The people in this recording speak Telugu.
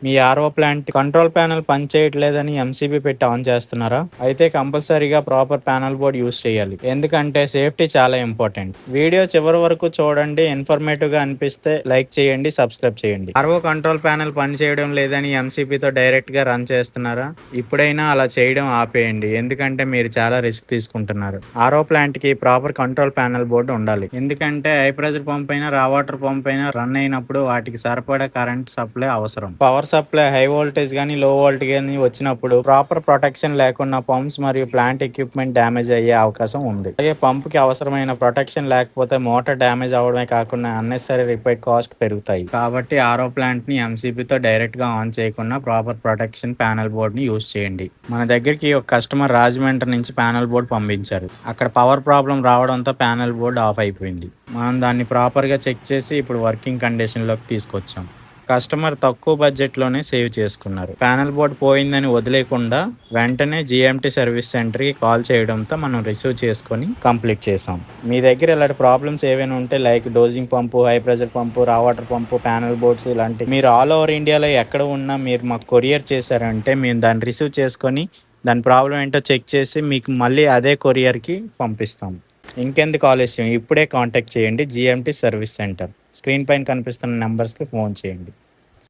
మీ ఆర్ఓ ప్లాంట్ కంట్రోల్ ప్యానెల్ పనిచేయట్లేదని ఎంసీబీ పెట్టి ఆన్ చేస్తున్నారా? అయితే కంపల్సరీగా ప్రాపర్ ప్యానెల్ బోర్డ్ యూస్ చేయాలి. ఎందుకంటే సేఫ్టీ చాలా ఇంపార్టెంట్. వీడియో చివరి వరకు చూడండి. ఇన్ఫర్మేటివ్ గా అనిపిస్తే లైక్ చేయండి, సబ్స్క్రైబ్ చేయండి. ఆర్ఓ కంట్రోల్ ప్యానెల్ పనిచేయడం లేదని ఎంసీబీతో డైరెక్ట్ గా రన్ చేస్తున్నారా? ఇప్పుడైనా అలా చేయడం ఆపేయండి. ఎందుకంటే మీరు చాలా రిస్క్ తీసుకుంటున్నారు. ఆర్ఓ ప్లాంట్ కి ప్రాపర్ కంట్రోల్ ప్యానెల్ బోర్డు ఉండాలి. ఎందుకంటే హై ప్రెషర్ పంప్ అయినా రా వాటర్ పంప్ అయినా రన్ అయినప్పుడు వాటికి సరిపడా కరెంట్ సప్లై అవసరం. పవర్ సప్లై హై వోల్టేజ్ గానీ లో వోల్టేజ్ గానీ వచ్చినప్పుడు ప్రాపర్ ప్రొటెక్షన్ లేకుండా పంప్స్ మరియు ప్లాంట్ ఎక్విప్మెంట్ డ్యామేజ్ అయ్యే అవకాశం ఉంది. అలాగే పంప్ కి అవసరమైన ప్రొటెక్షన్ లేకపోతే మోటార్ డ్యామేజ్ అవడమే కాకుండా అన్నెసరీ రిపేర్ కాస్ట్ పెరుగుతాయి. కాబట్టి ఆర్ఓ ప్లాంట్ ని ఎంసీబీతో డైరెక్ట్ గా ఆన్ చేయకుండా ప్రాపర్ ప్రొటెక్షన్ ప్యానెల్ బోర్డ్ ని యూస్ చేయండి. మన దగ్గరికి ఒక కస్టమర్ రాజమండ్రి నుంచి ప్యానెల్ బోర్డ్ పంపించారు. అక్కడ పవర్ ప్రాబ్లం రావడంతో ప్యానెల్ బోర్డ్ ఆఫ్ అయిపోయింది. మనం దాన్ని ప్రాపర్ గా చెక్ చేసి ఇప్పుడు వర్కింగ్ కండిషన్ లోకి తీసుకొచ్చాం. కస్టమర్ తక్కువ బడ్జెట్లోనే సేవ్ చేసుకున్నారు. ప్యానెల్ బోర్డ్ పోయిందని వదిలేకుండా వెంటనే జిఎంటీ సర్వీస్ సెంటర్కి కాల్ చేయడంతో మనం రిసీవ్ చేసుకొని కంప్లీట్ చేసాం. మీ దగ్గర ఇలాంటి ప్రాబ్లమ్స్ ఏవైనా ఉంటే లైక్ డోజింగ్ పంపు, హై ప్రెషర్ పంపు, రా వాటర్ పంపు, ప్యానెల్ బోర్డ్స్ ఇలాంటి మీరు ఆల్ ఓవర్ ఇండియాలో ఎక్కడ ఉన్నా మీరు మాకు కొరియర్ చేశారంటే మేము దాన్ని రిసీవ్ చేసుకొని దాని ప్రాబ్లం ఏంటో చెక్ చేసి మీకు మళ్ళీ అదే కొరియర్కి పంపిస్తాం. ఇంకెందుకు ఆలస్యం, ఇప్పుడే కాంటాక్ట్ చేయండి జిఎంటీ సర్వీస్ సెంటర్. స్క్రీన్ పైన కనిపిస్తున్న నెంబర్స్కి ఫోన్ చేయండి.